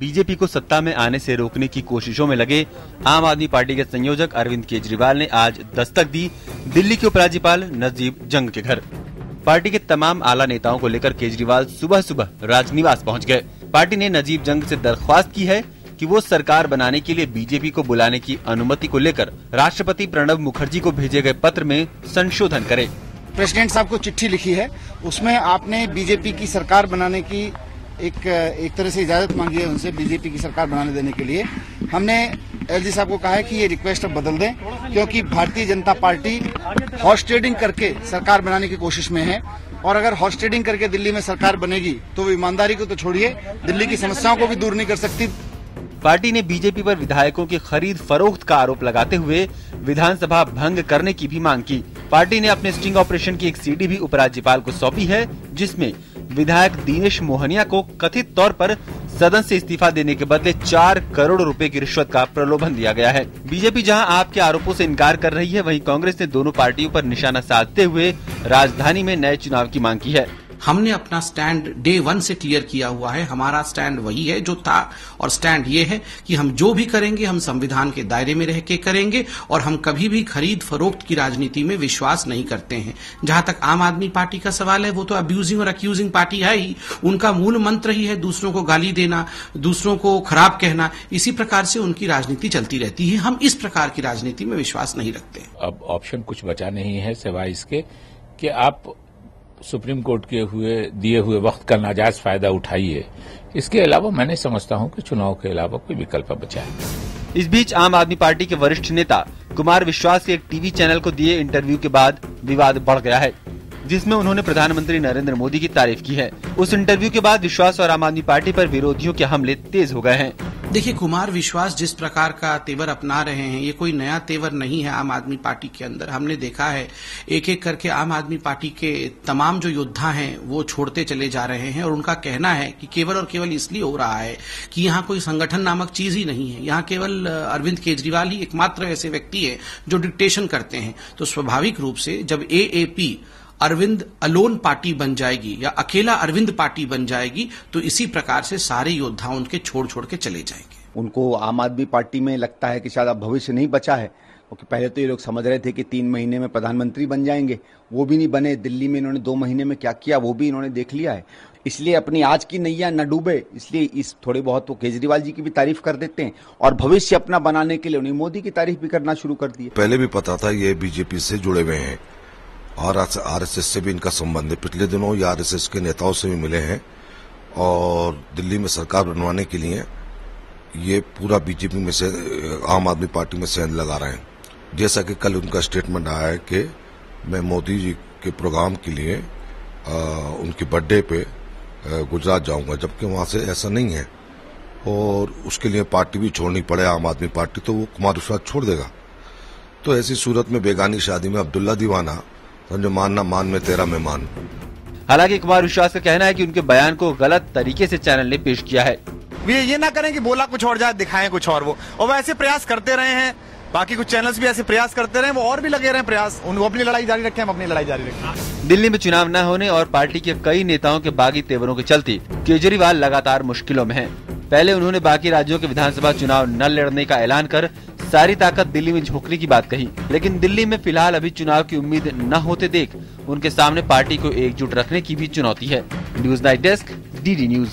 BJP को सत्ता में आने से रोकने की कोशिशों में लगे आम आदमी पार्टी के संयोजक अरविंद केजरीवाल ने आज दस्तक दी दिल्ली के उपराज्यपाल नजीब जंग के घर। पार्टी के तमाम आला नेताओं को लेकर केजरीवाल सुबह सुबह राजनिवास पहुंच गए। पार्टी ने नजीब जंग से दरख्वास्त की है कि वो सरकार बनाने के लिए बीजेपी को बुलाने की अनुमति को लेकर राष्ट्रपति प्रणब मुखर्जी को भेजे गए पत्र में संशोधन करे। प्रेसिडेंट साहब को चिट्ठी लिखी है, उसमें आपने बीजेपी की सरकार बनाने की एक तरह से इजाजत मांगी है उनसे, बीजेपी की सरकार बनाने देने के लिए। हमने एलजी साहब को कहा है कि ये रिक्वेस्ट अब बदल दें, क्योंकि Bharatiya Janata party horse trading करके सरकार बनाने की कोशिश में है, और अगर हॉर्स ट्रेडिंग करके दिल्ली में सरकार बनेगी तो वो ईमानदारी को तो छोड़िए, दिल्ली की समस्याओं को भी दूर नहीं कर सकती। पार्टी ने बीजेपी पर विधायकों की खरीद फरोख्त का आरोप लगाते हुए विधानसभा भंग करने की भी मांग की। पार्टी ने अपने स्टिंग ऑपरेशन की एक सीडी भी उपराज्यपाल को सौंपी है, जिसमें विधायक दिनेश मोहनिया को कथित तौर पर सदन से इस्तीफा देने के बदले 4 करोड़ रुपए की रिश्वत का प्रलोभन दिया गया है। बीजेपी जहां आपके आरोपों से इनकार कर रही है, वहीं कांग्रेस ने दोनों पार्टियों पर निशाना साधते हुए राजधानी में नए चुनाव की मांग की है। हमने अपना स्टैंड डे 1 से क्लियर किया हुआ है। हमारा स्टैंड वही है जो था, और स्टैंड ये है कि हम जो भी करेंगे हम संविधान के दायरे में रह के करेंगे, और हम कभी भी खरीद फरोख्त की राजनीति में विश्वास नहीं करते हैं। जहां तक आम आदमी पार्टी का सवाल है, वो तो अब्यूजिंग और अक्यूजिंग पार्टी है ही। उनका मूल मंत्र ही है दूसरों को गाली देना, दूसरों को खराब कहना। इसी प्रकार से उनकी राजनीति चलती रहती है। हम इस प्रकार की राजनीति में विश्वास नहीं रखते। अब ऑप्शन कुछ बचा नहीं है सिवाय इसके कि आप सुप्रीम कोर्ट के दिए हुए वक्त का नाजायज फायदा उठाइए। इसके अलावा मैं नहीं समझता हूं कि चुनाव के अलावा कोई विकल्प बचा है। इस बीच आम आदमी पार्टी के वरिष्ठ नेता कुमार विश्वास के एक टीवी चैनल को दिए इंटरव्यू के बाद विवाद बढ़ गया है, जिसमें उन्होंने प्रधानमंत्री नरेंद्र मोदी की तारीफ की है। उस इंटरव्यू के बाद विश्वास और आम आदमी पार्टी पर विरोधियों के हमले तेज हो गए हैं। देखिए, कुमार विश्वास जिस प्रकार का तेवर अपना रहे हैं, ये कोई नया तेवर नहीं है आम आदमी पार्टी के अंदर। हमने देखा है एक एक करके आम आदमी पार्टी के तमाम जो योद्धा हैं वो छोड़ते चले जा रहे हैं, और उनका कहना है कि केवल और केवल इसलिए हो रहा है कि यहाँ कोई संगठन नामक चीज ही नहीं है। यहाँ केवल अरविंद केजरीवाल ही एकमात्र ऐसे व्यक्ति है जो डिक्टेशन करते हैं। तो स्वाभाविक रूप से जब एएपी अरविंद अलोन पार्टी बन जाएगी या अकेला अरविंद पार्टी बन जाएगी, तो इसी प्रकार से सारे योद्धा उनके छोड़ छोड़ के चले जाएंगे। उनको आम आदमी पार्टी में लगता है कि शायद अब भविष्य नहीं बचा है, क्योंकि पहले तो ये लोग समझ रहे थे कि 3 महीने में प्रधानमंत्री बन जाएंगे, वो भी नहीं बने। दिल्ली में इन्होंने 2 महीने में क्या किया वो भी इन्होंने देख लिया है। इसलिए अपनी आज की नैया न डूबे, इसलिए इस थोड़े बहुत वो केजरीवाल जी की भी तारीफ कर देते हैं, और भविष्य अपना बनाने के लिए उन्हें मोदी की तारीफ भी करना शुरू कर दी। पहले भी पता था ये बीजेपी से जुड़े हुए हैं और आरएसएस से भी इनका संबंध है। पिछले दिनों ये आरएसएस के नेताओं से भी मिले हैं, और दिल्ली में सरकार बनवाने के लिए ये पूरा बीजेपी में से आम आदमी पार्टी में सेंध लगा रहे हैं। जैसा कि कल उनका स्टेटमेंट आया है कि मैं मोदी जी के प्रोग्राम के लिए उनकी बर्थडे पे गुजरात जाऊंगा, जबकि वहां से ऐसा नहीं है, और उसके लिए पार्टी भी छोड़नी पड़े आम आदमी पार्टी, तो वो कुमार विश्वास छोड़ देगा। तो ऐसी सूरत में बेगानी शादी में अब्दुल्ला दीवाना, जो मानना मान में तेरा मेहमान। हालांकि कुमार विश्वास का कहना है कि उनके बयान को गलत तरीके से चैनल ने पेश किया है। ये ना करें कि बोला कुछ और जाए, दिखाएं कुछ और, वो और वैसे प्रयास करते रहे हैं। बाकी कुछ चैनल्स भी ऐसे प्रयास करते रहे, वो और भी लगे रहे प्रयास, उनको अपनी लड़ाई जारी रखें, हम अपनी लड़ाई जारी रखें। दिल्ली में चुनाव न होने और पार्टी के कई नेताओं के बागी तेवरों के चलते केजरीवाल लगातार मुश्किलों में हैं। पहले उन्होंने बाकी राज्यों के विधानसभा चुनाव न लड़ने का ऐलान कर सारी ताकत दिल्ली में झोंकने की बात कही, लेकिन दिल्ली में फिलहाल अभी चुनाव की उम्मीद न होते देख उनके सामने पार्टी को एकजुट रखने की भी चुनौती है। News night desk, DD news.